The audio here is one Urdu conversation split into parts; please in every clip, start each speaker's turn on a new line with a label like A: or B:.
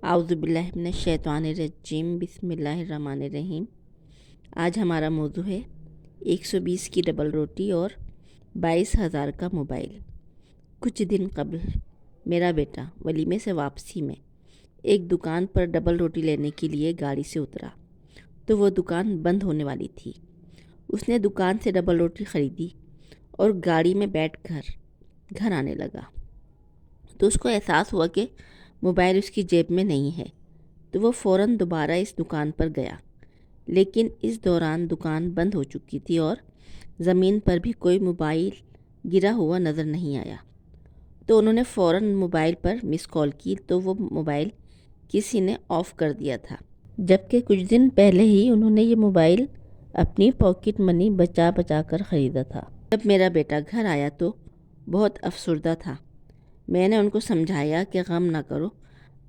A: اعوذ باللہ من الشیطان الرجیم بسم اللہ الرحمن الرحیم۔ آج ہمارا موضوع ہے 120 کی ڈبل روٹی اور 22,000 کا موبائل۔ کچھ دن قبل میرا بیٹا ولیمے سے واپسی میں ایک دکان پر ڈبل روٹی لینے کے لیے گاڑی سے اترا تو وہ دکان بند ہونے والی تھی۔ اس نے دکان سے ڈبل روٹی خریدی اور گاڑی میں بیٹھ کر گھر آنے لگا تو اس کو احساس ہوا کہ موبائل اس کی جیب میں نہیں ہے، تو وہ فوراً دوبارہ اس دکان پر گیا، لیکن اس دوران دکان بند ہو چکی تھی اور زمین پر بھی کوئی موبائل گرا ہوا نظر نہیں آیا۔ تو انہوں نے فوراً موبائل پر مس کال کی تو وہ موبائل کسی نے آف کر دیا تھا، جبکہ کچھ دن پہلے ہی انہوں نے یہ موبائل اپنی پاکٹ منی بچا بچا کر خریدا تھا۔ جب میرا بیٹا گھر آیا تو بہت افسردہ تھا۔ میں نے ان کو سمجھایا کہ غم نہ کرو،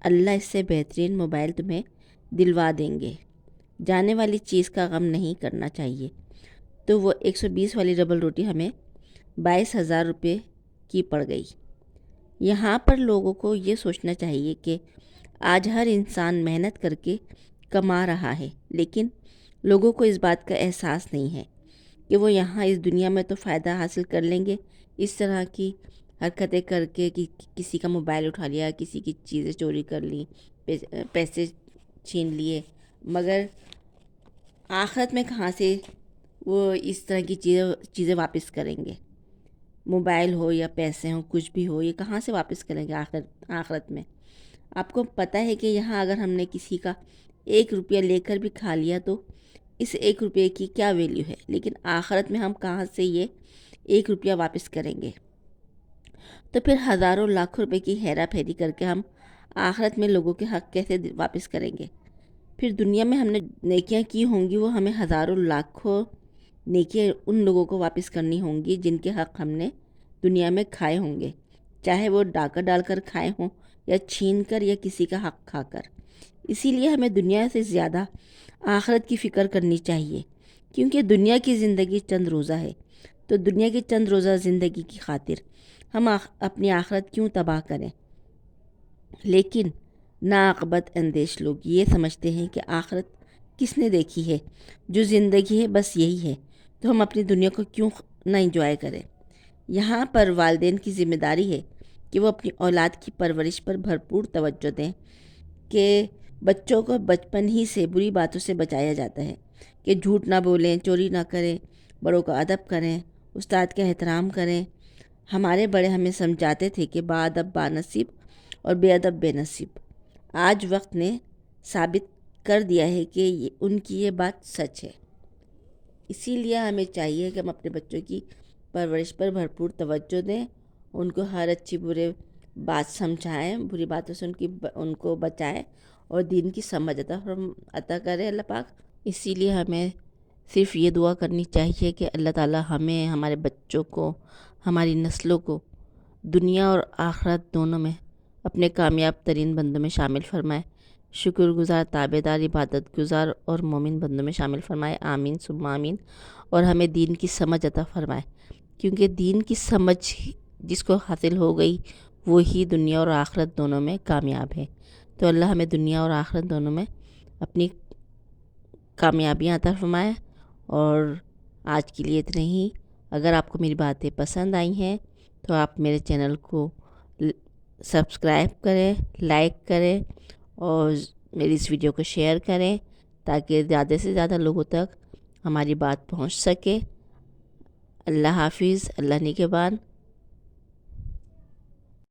A: اللہ اس سے بہترین موبائل تمہیں دلوا دیں گے، جانے والی چیز کا غم نہیں کرنا چاہیے۔ تو وہ 120 والی ڈبل روٹی ہمیں 22,000 روپے کی پڑ گئی۔ یہاں پر لوگوں کو یہ سوچنا چاہیے کہ آج ہر انسان محنت کر کے کما رہا ہے، لیکن لوگوں کو اس بات کا احساس نہیں ہے کہ وہ یہاں اس دنیا میں تو فائدہ حاصل کر لیں گے، اس طرح کی حرکتیں کر کے کہ کسی کا موبائل اٹھا لیا، کسی کی چیزیں چوری کر لیں، پیسے چھین لیے، مگر آخرت میں کہاں سے وہ اس طرح کی چیزیں واپس کریں گے؟ موبائل ہو یا پیسے ہوں، کچھ بھی ہو، یہ کہاں سے واپس کریں گے آخرت میں؟ آپ کو پتہ ہے کہ یہاں اگر ہم نے کسی کا 1 روپیہ لے کر بھی کھا لیا تو اس 1 روپے کی کیا ویلیو ہے، لیکن آخرت میں ہم کہاں سے یہ 1 روپیہ واپس کریں گے؟ تو پھر ہزاروں لاکھوں روپے کی ہیرا پھیری کر کے ہم آخرت میں لوگوں کے حق کیسے واپس کریں گے؟ پھر دنیا میں ہم نے نیکیاں کی ہوں گی، وہ ہمیں ہزاروں لاکھوں نیکیاں ان لوگوں کو واپس کرنی ہوں گی جن کے حق ہم نے دنیا میں کھائے ہوں گے، چاہے وہ ڈاکہ ڈال کر کھائے ہوں یا چھین کر یا کسی کا حق کھا کر۔ اسی لیے ہمیں دنیا سے زیادہ آخرت کی فکر کرنی چاہیے، کیونکہ دنیا کی زندگی چند روزہ ہے، تو دنیا کی چند روزہ زندگی کی خاطر ہم اپنی آخرت کیوں تباہ کریں؟ لیکن ناعاقبت اندیش لوگ یہ سمجھتے ہیں کہ آخرت کس نے دیکھی ہے، جو زندگی ہے بس یہی ہے، تو ہم اپنی دنیا کو کیوں نہ انجوائے کریں؟ یہاں پر والدین کی ذمہ داری ہے کہ وہ اپنی اولاد کی پرورش پر بھرپور توجہ دیں، کہ بچوں کو بچپن ہی سے بری باتوں سے بچایا جاتا ہے کہ جھوٹ نہ بولیں، چوری نہ کریں، بڑوں کا ادب کریں، استاد کا احترام کریں۔ ہمارے بڑے ہمیں سمجھاتے تھے کہ باادب بانصیب اور بے ادب بے نصیب۔ آج وقت نے ثابت کر دیا ہے کہ ان کی یہ بات سچ ہے۔ اسی لیے ہمیں چاہیے کہ ہم اپنے بچوں کی پرورش پر بھرپور توجہ دیں، ان کو ہر اچھی برے بات سمجھائیں، بری باتوں سے ان کو بچائیں اور دین کی سمجھ عطا کرے اللہ پاک۔ اسی لیے ہمیں صرف یہ دعا کرنی چاہیے کہ اللہ تعالی ہمیں، ہمارے بچوں کو، ہماری نسلوں کو دنیا اور آخرت دونوں میں اپنے کامیاب ترین بندوں میں شامل فرمائے، شکر گزار، تابع دار، عبادت گزار اور مومن بندوں میں شامل فرمائے، آمین ثم آمین۔ اور ہمیں دین کی سمجھ عطا فرمائے، کیونکہ دین کی سمجھ جس کو حاصل ہو گئی وہی دنیا اور آخرت دونوں میں کامیاب ہے۔ تو اللہ ہمیں دنیا اور آخرت دونوں میں اپنی کامیابیاں عطا فرمائے۔ اور آج کے لیے اتنے ہی۔ اگر آپ کو میری باتیں پسند آئی ہیں تو آپ میرے چینل کو سبسکرائب کریں، لائک کریں اور میری اس ویڈیو کو شیئر کریں تاکہ زیادہ سے زیادہ لوگوں تک ہماری بات پہنچ سکے۔ اللہ حافظ، اللہ نگہبان۔